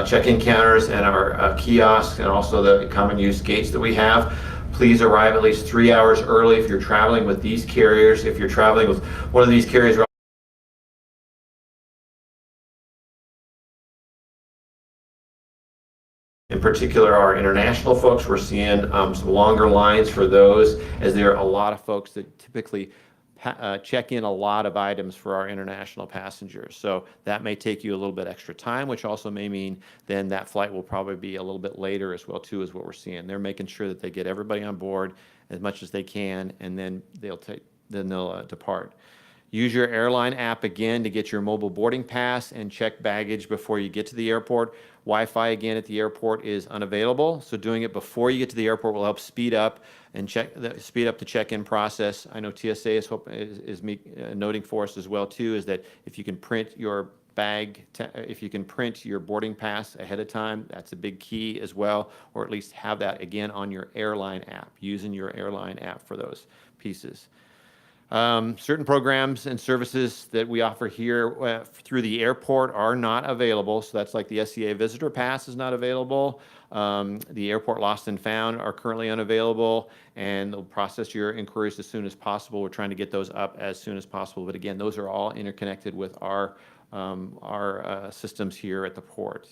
check-in counters and our kiosks, and also the common use gates that we have. Please arrive at least 3 hours early if you're traveling with these carriers. If you're traveling with one of these carriers, in particular, our international folks, we're seeing some longer lines for those, as there are a lot of folks that typically check in a lot of items for our international passengers. So that may take you a little bit extra time, which also may mean then that flight will probably be a little bit later as well too, is what we're seeing. They're making sure that they get everybody on board as much as they can, and then they'll depart. Use your airline app again to get your mobile boarding pass and check baggage before you get to the airport. Wi-Fi again at the airport is unavailable, so doing it before you get to the airport will help speed up the check-in process. I know TSA is noting for us as well too, is that if you can print your if you can print your boarding pass ahead of time, that's a big key as well, or at least have that again on your airline app, using your airline app for those pieces. Certain programs and services that we offer here through the airport are not available. So that's like the SCA Visitor Pass is not available. The Airport Lost and Found are currently unavailable, and they'll process your inquiries as soon as possible. We're trying to get those up as soon as possible. But again, those are all interconnected with our systems here at the port.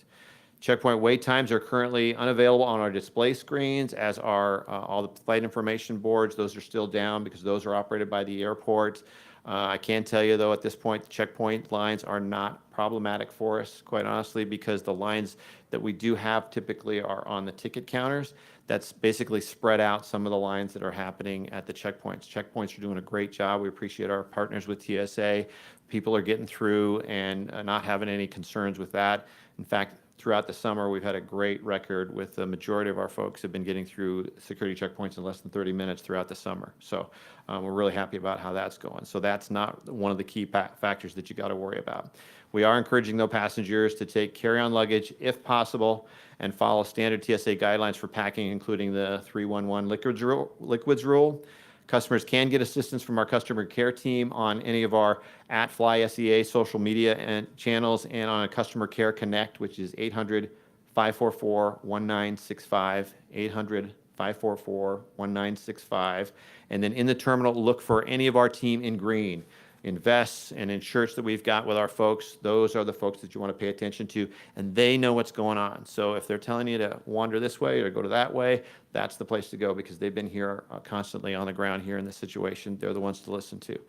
Checkpoint wait times are currently unavailable on our display screens, as are all the flight information boards. Those are still down because those are operated by the airport. I can tell you, though, at this point, the checkpoint lines are not problematic for us, quite honestly, because the lines that we do have typically are on the ticket counters. That's basically spread out some of the lines that are happening at the checkpoints. Checkpoints are doing a great job. We appreciate our partners with TSA. People are getting through and not having any concerns with that. In fact, throughout the summer, we've had a great record with the majority of our folks have been getting through security checkpoints in less than 30 minutes throughout the summer. So we're really happy about how that's going. So that's not one of the key factors that you got to worry about. We are encouraging, though, passengers to take carry-on luggage if possible and follow standard TSA guidelines for packing, including the 311 liquids rule. Customers can get assistance from our customer care team on any of our @FlySEA social media and channels, and on a customer care connect, which is 800-544-1965, 800-544-1965. And then in the terminal, look for any of our team in green. In vests and in shirts that we've got with our folks, those are the folks that you want to pay attention to, and they know what's going on. So if they're telling you to wander this way or go to that way, that's the place to go, because they've been here constantly on the ground here in this situation. They're the ones to listen to.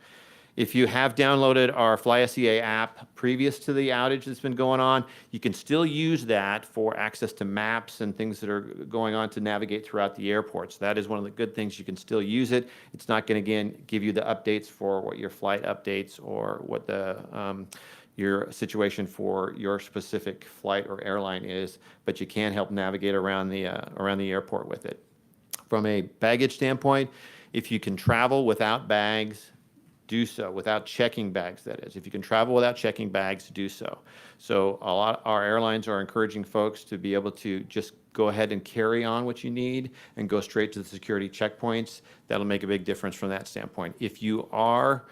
If you have downloaded our FlySEA app previous to the outage that's been going on, you can still use that for access to maps and things that are going on to navigate throughout the airport. So that is one of the good things. You can still use it. It's not going to, again, give you the updates for what your flight updates or what the your situation for your specific flight or airline is, but you can help navigate around the airport with it. From a baggage standpoint, if you can travel without bags, do so, without checking bags, that is. If you can travel without checking bags, do so. So our airlines are encouraging folks to be able to just go ahead and carry on what you need and go straight to the security checkpoints. That'll make a big difference from that standpoint. If you are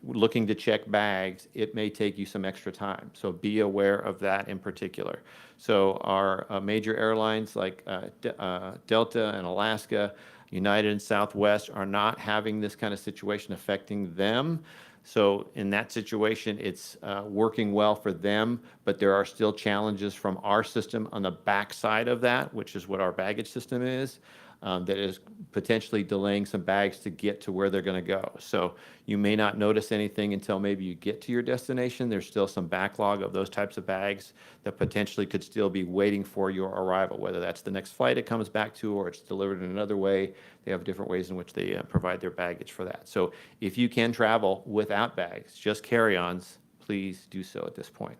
looking to check bags, it may take you some extra time. So be aware of that in particular. So our major airlines like Delta and Alaska, United and Southwest are not having this kind of situation affecting them. So in that situation, it's working well for them, but there are still challenges from our system on the backside of that, which is what our baggage system is. That is potentially delaying some bags to get to where they're going to go. So you may not notice anything until maybe you get to your destination. There's still some backlog of those types of bags that potentially could still be waiting for your arrival, whether that's the next flight it comes back to or it's delivered in another way. They have different ways in which they provide their baggage for that. So if you can travel without bags, just carry-ons, please do so at this point.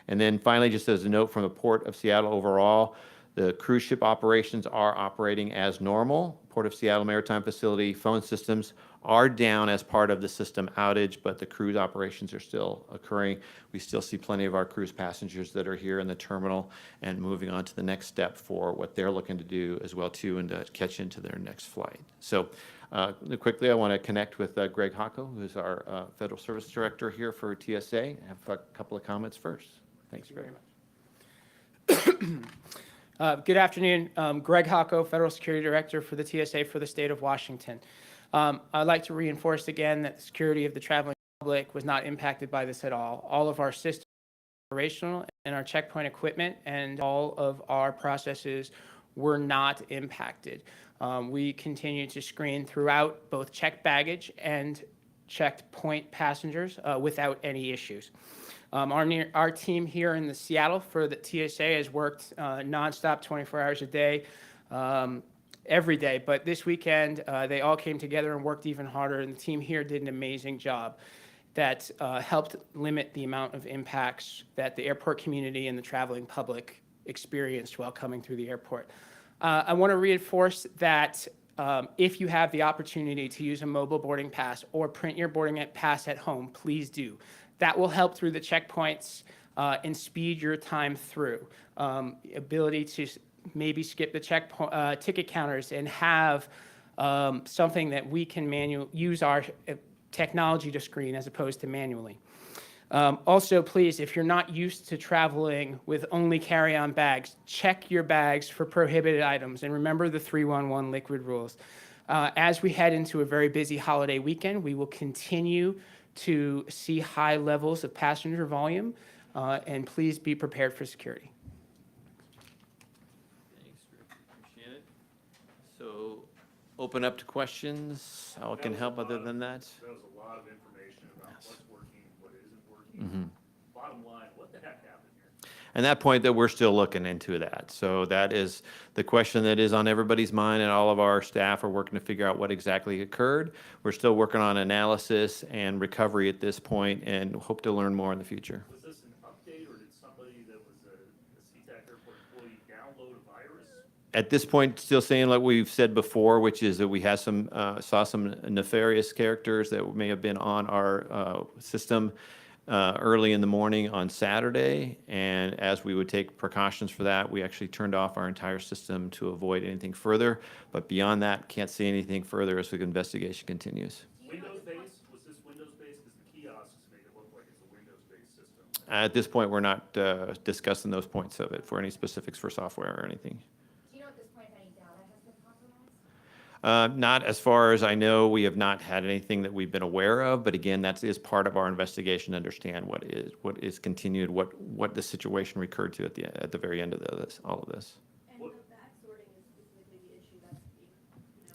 And then finally, just as a note from the Port of Seattle overall, the cruise ship operations are operating as normal. Port of Seattle Maritime Facility phone systems are down as part of the system outage, but the cruise operations are still occurring. We still see plenty of our cruise passengers that are here in the terminal and moving on to the next step for what they're looking to do as well too, and to catch into their next flight. So quickly, I want to connect with Greg Hocko, who's our Federal Service Director here for TSA. I have a couple of comments first. Thanks very much. Good afternoon. Greg Hocko, Federal Security Director for the TSA for the state of Washington. I'd like to reinforce again that the security of the traveling public was not impacted by this at all. All of our systems are operational and our checkpoint equipment and all of our processes were not impacted. We continue to screen throughout both checked baggage and checked point passengers without any issues. Our team here in the Seattle for the TSA has worked nonstop 24 hours a day, every day. But this weekend, they all came together and worked even harder, and the team here did an amazing job that helped limit the amount of impacts that the airport community and the traveling public experienced while coming through the airport. I want to reinforce that if you have the opportunity to use a mobile boarding pass or print your boarding pass at home, please do. That will help through the checkpoints and speed your time through. Ability to maybe skip the ticket counters and have something that we can use our technology to screen as opposed to manually. Also, please, if you're not used to traveling with only carry-on bags, check your bags for prohibited items and remember the 311 liquid rules. As we head into a very busy holiday weekend, we will continue to see high levels of passenger volume, and please be prepared for security. Thanks, Rick. Appreciate it. So, open up to questions. How can help other than that? That was a lot of information about what's working, what isn't working. Mm-hmm. Bottom line, what the heck happened here? And that point that we're still looking into that. So that is the question that is on everybody's mind, and all of our staff are working to figure out what exactly occurred. We're still working on analysis and recovery at this point and hope to learn more in the future. Was this an update, or did somebody that was a SeaTac Airport employee download a virus? At this point, still saying like we've said before, which is that we have saw some nefarious characters that may have been on our system early in the morning on Saturday, and as we would take precautions for that, we actually turned off our entire system to avoid anything further. But beyond that, can't see anything further as the investigation continues. Windows-based? Was this Windows-based? Because the kiosks make it look like it's a Windows-based system. At this point, we're not discussing those points of it for any specifics for software or anything. Do you know at this point if any data has been compromised? Not as far as I know. We have not had anything that we've been aware of, but again, that is part of our investigation to understand what is continued, what the situation recurred to at the very end of all of this. And the bag sorting is specifically the issue that's being,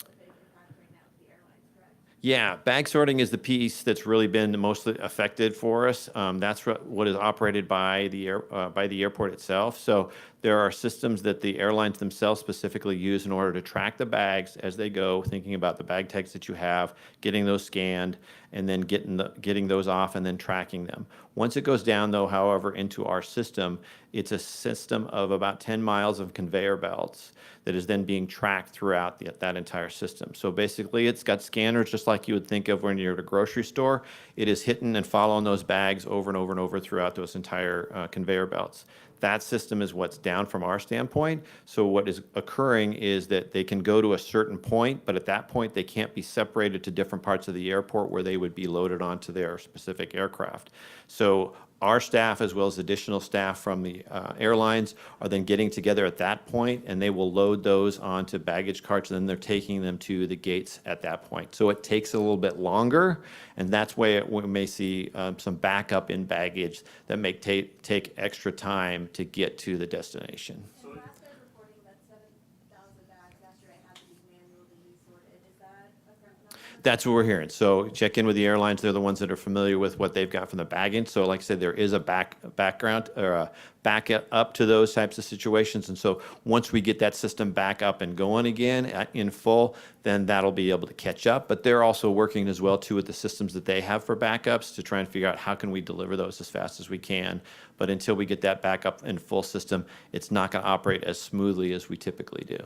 a big impact right now to the airlines, correct? Yeah, bag sorting is the piece that's really been mostly affected for us. That's what is operated by the airport itself. So there are systems that the airlines themselves specifically use in order to track the bags as they go, thinking about the bag tags that you have, getting those scanned, and then getting those off and then tracking them. Once it goes down, though, however, into our system, it's a system of about 10 miles of conveyor belts that is then being tracked throughout that entire system. So basically, it's got scanners just like you would think of when you're at a grocery store. It is hitting and following those bags over and over and over throughout those entire conveyor belts. That system is what's down from our standpoint. So what is occurring is that they can go to a certain point, but at that point they can't be separated to different parts of the airport where they would be loaded onto their specific aircraft. So our staff, as well as additional staff from the airlines, are then getting together at that point, and they will load those onto baggage carts, and then they're taking them to the gates at that point. So it takes a little bit longer, and that's why we may see some backup in baggage that may take extra time to get to the destination. And last I was reporting that 7,000 bags yesterday had to be manually resorted. Is that a correct number? That's what we're hearing. So check in with the airlines. They're the ones that are familiar with what they've got from the bagging. So like I said, there is a background or a back up to those types of situations. And so once we get that system back up and going again in full, then that'll be able to catch up. But they're also working as well too with the systems that they have for backups to try and figure out how can we deliver those as fast as we can. But until we get that back up in full system, it's not going to operate as smoothly as we typically do. You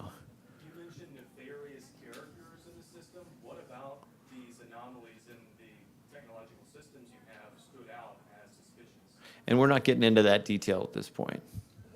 mentioned nefarious characters in the system. What about these anomalies in the technological systems you have stood out as suspicious? And we're not getting into that detail at this point.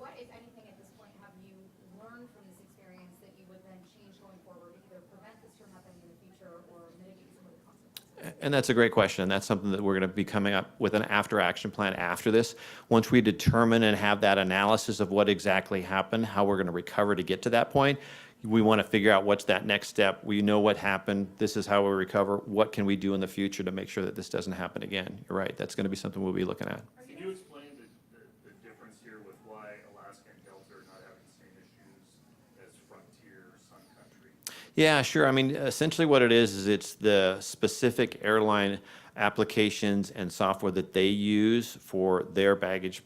What, if anything, at this point have you learned from this experience that you would then change going forward to either prevent this from happening in the future or mitigate some of the consequences? And that's a great question. And that's something that we're going to be coming up with an after-action plan after this. Once we determine and have that analysis of what exactly happened, how we're going to recover to get to that point, we want to figure out what's that next step. We know what happened. This is how we recover. What can we do in the future to make sure that this doesn't happen again? You're right. That's going to be something we'll be looking at. Can you explain the difference here with why Alaska and Delta are not having the same issues as Frontier, Sun Country? Yeah, sure. I mean, essentially what it is it's the specific airline applications and software that they use for their baggage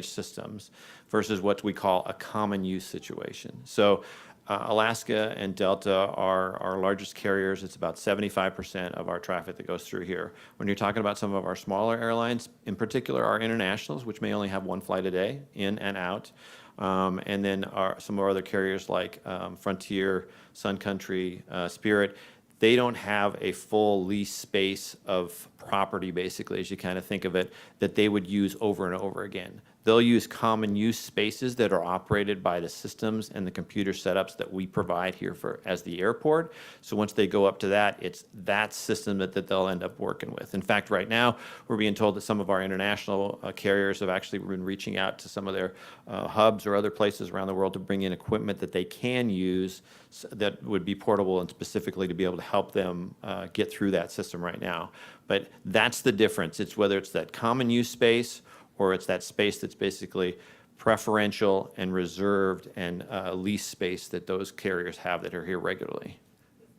systems versus what we call a common use situation. So Alaska and Delta are our largest carriers. It's about 75% of our traffic that goes through here. When you're talking about some of our smaller airlines, in particular our internationals, which may only have one flight a day, in and out, and then some of our other carriers like Frontier, Sun Country, Spirit, they don't have a full lease space of property, basically, as you kind of think of it, that they would use over and over again. They'll use common use spaces that are operated by the systems and the computer setups that we provide here as the airport. So once they go up to that, it's that system that they'll end up working with. In fact, right now, we're being told that some of our international carriers have actually been reaching out to some of their hubs or other places around the world to bring in equipment that they can use that would be portable and specifically to be able to help them get through that system right now. But that's the difference. It's whether it's that common use space or it's that space that's basically preferential and reserved and lease space that those carriers have that are here regularly.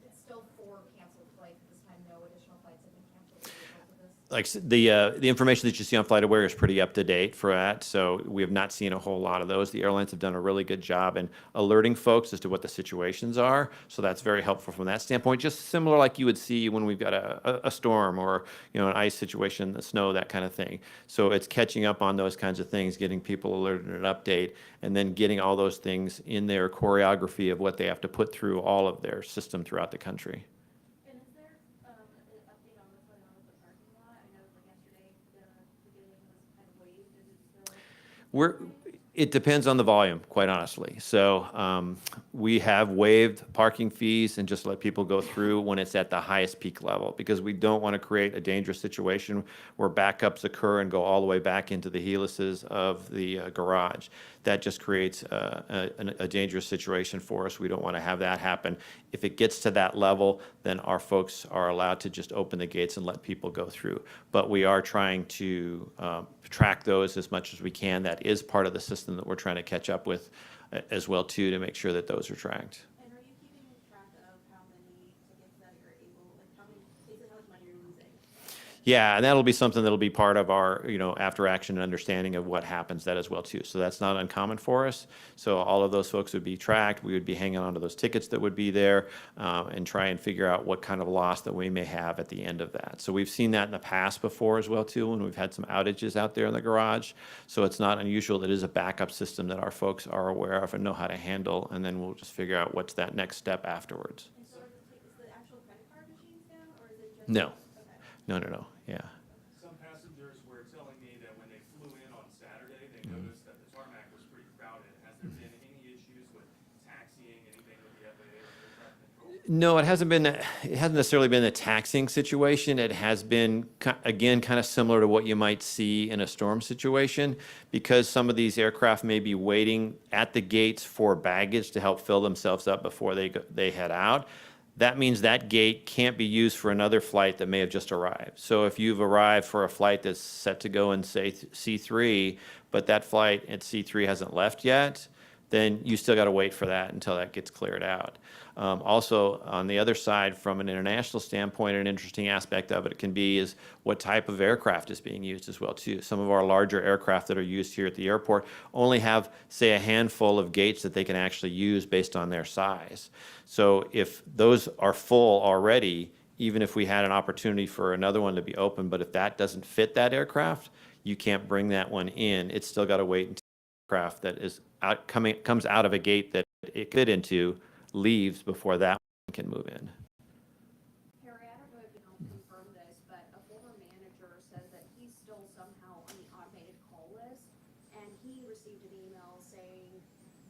It's still 4 canceled flights at this time, no additional flights have been canceled as a result of this? Like the information that you see on FlightAware is pretty up to date for that, so we have not seen a whole lot of those. The airlines have done a really good job in alerting folks as to what the situations are, so that's very helpful from that standpoint. Just similar like you would see when we've got a storm or an ice situation, the snow, that kind of thing. So it's catching up on those kinds of things, getting people alerted and an update, and then getting all those things in their choreography of what they have to put through all of their system throughout the country. And is there, an update on what's going on with the parking lot? I know like yesterday, the beginning was kind of waived, is it still? It depends on the volume, quite honestly. So we have waived parking fees and just let people go through when it's at the highest peak level, because we don't want to create a dangerous situation where backups occur and go all the way back into the helices of the garage. That just creates a dangerous situation for us. We don't want to have that happen. If it gets to that level, then our folks are allowed to just open the gates and let people go through. But we are trying to track those as much as we can. That is part of the system that we're trying to catch up with as well too, to make sure that those are tracked. And are you keeping track of how many tickets that you're able, like how many, basically how much money you're losing? Yeah, and that'll be something that'll be part of our, after action and understanding of what happens that as well too. So that's not uncommon for us. So all of those folks would be tracked. We would be hanging on to those tickets that would be there and try and figure out what kind of loss that we may have at the end of that. So we've seen that in the past before as well too, when we've had some outages out there in the garage. So it's not unusual. That is a backup system that our folks are aware of and know how to handle. And then we'll just figure out what's that next step afterwards. And so is the actual credit card machines down, or is it just? No, Okay. no, yeah. Some passengers were telling me that when they flew in on Saturday, they noticed that the tarmac was pretty crowded. Has there been any issues with taxiing, anything with the FAA or air traffic control? No, it hasn't necessarily been a taxing situation. It has been, again, kind of similar to what you might see in a storm situation, because some of these aircraft may be waiting at the gates for baggage to help fill themselves up before they head out. That means that gate can't be used for another flight that may have just arrived. So if you've arrived for a flight that's set to go in, say, C3, but that flight at C3 hasn't left yet, then you still got to wait for that until that gets cleared out. Also, on the other side, from an international standpoint, an interesting aspect of it can be is what type of aircraft is being used as well too. Some of our larger aircraft that are used here at the airport only have, say, a handful of gates that they can actually use based on their size. So if those are full already, even if we had an opportunity for another one to be open, but if that doesn't fit that aircraft, you can't bring that one in. It's still got to wait until the aircraft that is comes out of a gate that it fit into leaves before that one can move in. Harry, I don't know if you can confirm this, but a former manager says that he's still somehow on the automated call list, and he received an email saying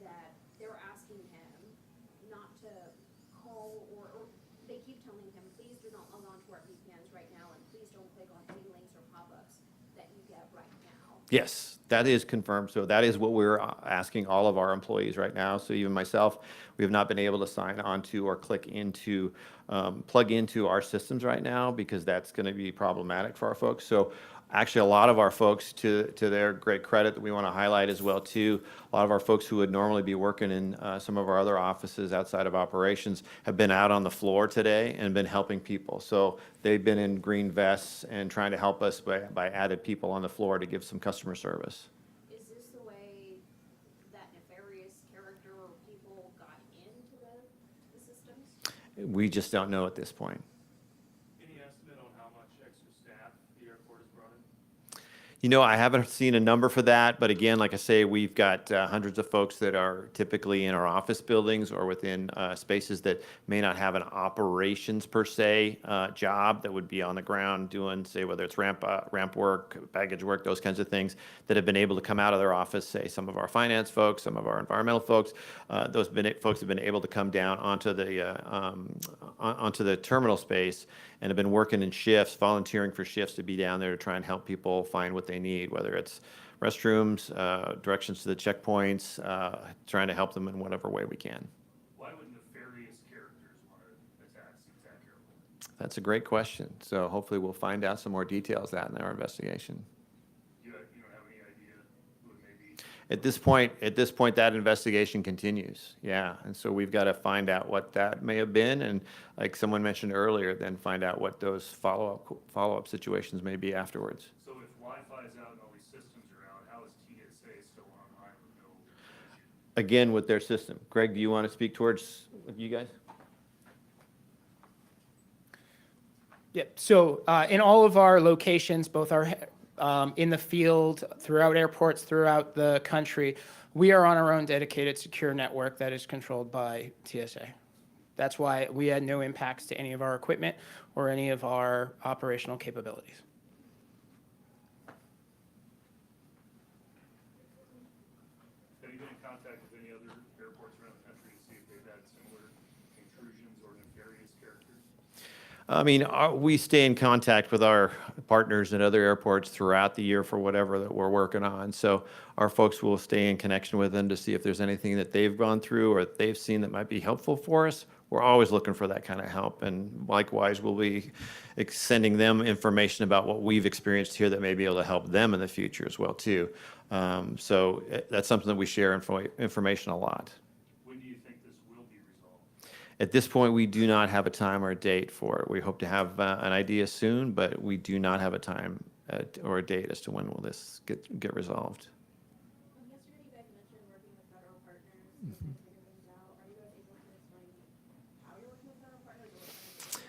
that they're asking him not to call, or they keep telling him, please do not log on to our VPNs right Yes, that is confirmed. So that is what we're asking all of our employees right now. So even myself, we have not been able to sign on to or click into, plug into our systems right now because that's going to be problematic for our folks. So actually, a lot of our folks, to their great credit that we want to highlight as well too, a lot of our folks who would normally be working in some of our other offices outside of operations have been out on the floor today and been helping people. So they've been in green vests and trying to help us by added people on the floor to give some customer service. Is this the way that nefarious character or people got into the systems? We just don't know at this point. Any estimate on how much extra staff the airport has brought in? You know, I haven't seen a number for that, but again, like I say, we've got hundreds of folks that are typically in our office buildings or within spaces that may not have an operations per se job that would be on the ground doing, say, whether it's ramp work, baggage work, those kinds of things that have been able to come out of their office, say, some of our finance folks, some of our environmental folks. Those folks have been able to come down onto the terminal space and have been working in shifts, volunteering for shifts to be down there to try and help people find what they need, whether it's restrooms, directions to the checkpoints, trying to help them in whatever way we can. Why would nefarious characters want to attack SeaTac Airport? That's a great question. So hopefully we'll find out some more details of that in our investigation. You don't have any idea who it may be? At this point, that investigation continues. Yeah, and so we've got to find out what that may have been, and like someone mentioned earlier, then find out what those follow-up situations may be afterwards. So if Wi-Fi is out and all these systems are out, how is TSA still online with no issue? Again, with their system. Greg, do you want to speak towards you guys? Yep. So in all of our locations, both our in the field, throughout airports, throughout the country, we are on our own dedicated secure network that is controlled by TSA. That's why we had no impacts to any of our equipment or any of our operational capabilities. Have you been in contact with any other airports around the country to see if they've had similar intrusions or nefarious characters? I mean, we stay in contact with our partners in other airports throughout the year for whatever that we're working on. So our folks will stay in connection with them to see if there's anything that they've gone through or that they've seen that might be helpful for us. We're always looking for that kind of help. And likewise, we'll be sending them information about what we've experienced here that may be able to help them in the future as well, too. So that's something that we share information a lot. When do you think this will be resolved? At this point, we do not have a time or a date for it. We hope to have an idea soon, but we do not have a time or a date as to when will this get resolved. Yesterday, you guys mentioned working with federal partners to kind of figure things out. Are you guys able to explain how you're working with federal partners or what kind of work?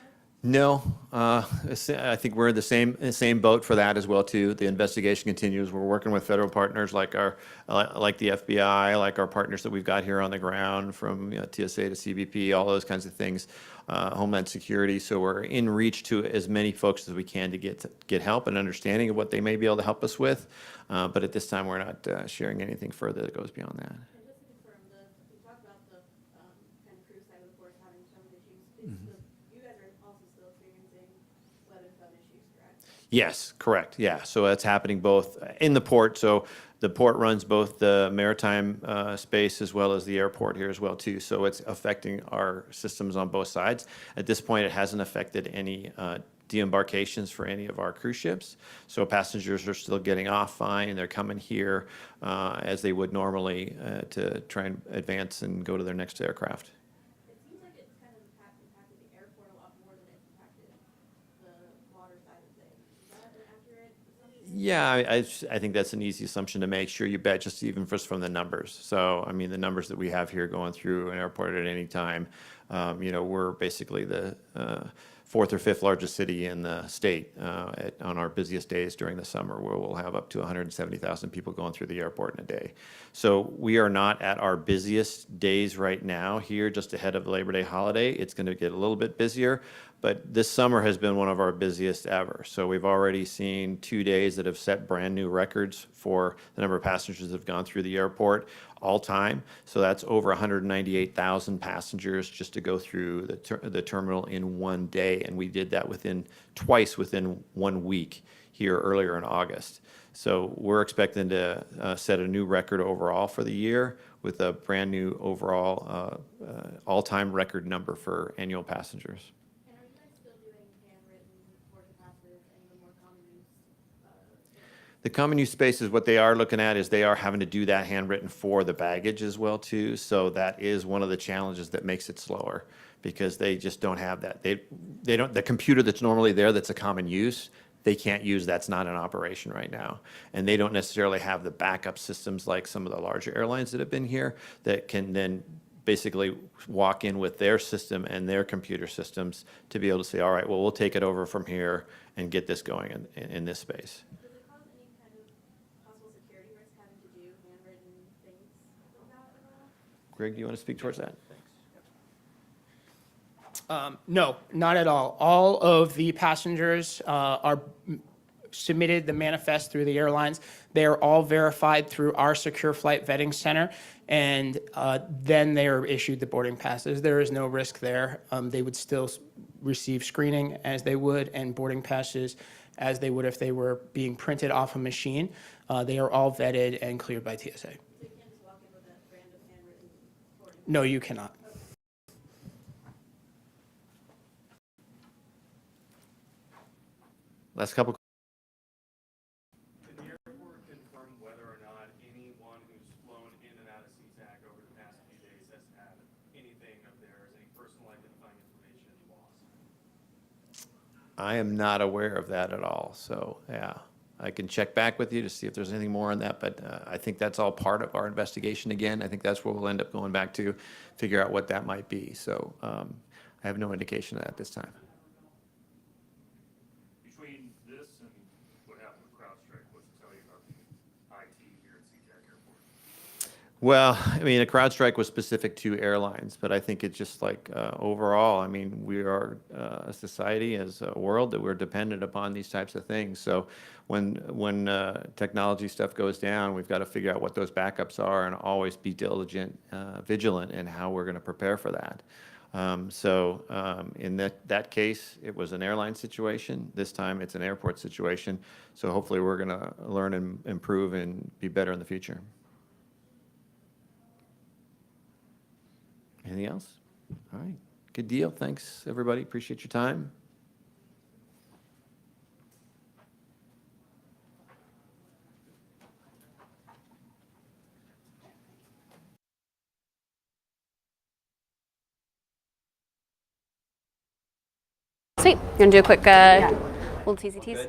No, I think we're in the same boat for that as well too. The investigation continues. We're working with federal partners like the FBI, like our partners that we've got here on the ground, from TSA to CBP, all those kinds of things, Homeland Security. So we're in reach to as many folks as we can to get help and understanding of what they may be able to help us with. But at this time, we're not sharing anything further that goes beyond that. And just to confirm, we talked about the kind of crew side of the force having some issues. You guys are also still experiencing weather zone issues, correct? Yes, correct. Yeah. So that's happening both in the port. So the port runs both the maritime space as well as the airport here as well too. So it's affecting our systems on both sides. At this point, it hasn't affected any de-embarkations for any of our cruise ships. So passengers are still getting off fine. They're coming here as they would normally to try and advance and go to their next aircraft. It seems like it's kind of impacted the airport a lot more than it's impacted the water side of things. Is that an accurate assumption? Yeah, I think that's an easy assumption to make. Sure, you bet, just from the numbers. So, I mean, the numbers that we have here going through an airport at any time, we're basically the fourth or fifth largest city in the state on our busiest days during the summer, where we'll have up to 170,000 people going through the airport in a day. So we are not at our busiest days right now here, just ahead of the Labor Day holiday. It's going to get a little bit busier, But this summer has been one of our busiest ever. So we've already seen 2 days that have set brand-new records for the number of passengers that have gone through the airport all time. So that's over 198,000 passengers just to go through the terminal in one day. And we did that twice within 1 week here earlier in August. So we're expecting to set a new record overall for the year with a brand-new overall all-time record number for annual passengers. And are you guys still doing handwritten boarding passes and the more common use? The common use spaces, what they are looking at is they are having to do that handwritten for the baggage as well too. So that is one of the challenges that makes it slower because they just don't have that. They don't, the computer that's normally there that's a common use, they can't use, that's not in operation right now. And they don't necessarily have the backup systems like some of the larger airlines that have been here that can then basically walk in with their system and their computer systems to be able to say, all right, well, we'll take it over from here and get this going in this space. Does it cause any kind of possible security risk having to do handwritten things like that at all? Greg, do you want to speak towards that? No, not at all. All of the passengers are submitted the manifest through the airlines. They are all verified through our secure flight vetting center, and then they are issued the boarding passes. There is no risk there. They would still receive screening as they would, and boarding passes as they would if they were being printed off a machine. They are all vetted and cleared by TSA. So you can't just walk in with a random handwritten boarding? No, you cannot. Last couple. Can the airport confirm whether or not anyone who's flown in and out of SeaTac over the past few days has had anything of theirs, any personal identifying information lost? I am not aware of that at all. So, yeah, I can check back with you to see if there's anything more on that. But I think that's all part of our investigation again. I think that's where we'll end up going back to figure out what that might be. So I have no indication of that at this time. Between this and what happened with CrowdStrike, what's it tell you about the IT here at SeaTac Airport? Well, I mean, a CrowdStrike was specific to airlines, but I think it's just like overall, I mean, we are a society as a world that we're dependent upon these types of things. So when technology stuff goes down, we've got to figure out what those backups are and always be diligent, vigilant in how we're going to prepare for that. In that case, it was an airline situation. This time it's an airport situation. So hopefully we're going to learn and improve and be better in the future. Anything else? All right. Good deal. Thanks, everybody. Appreciate your time. Sweet. You want to do a quick little TCTs?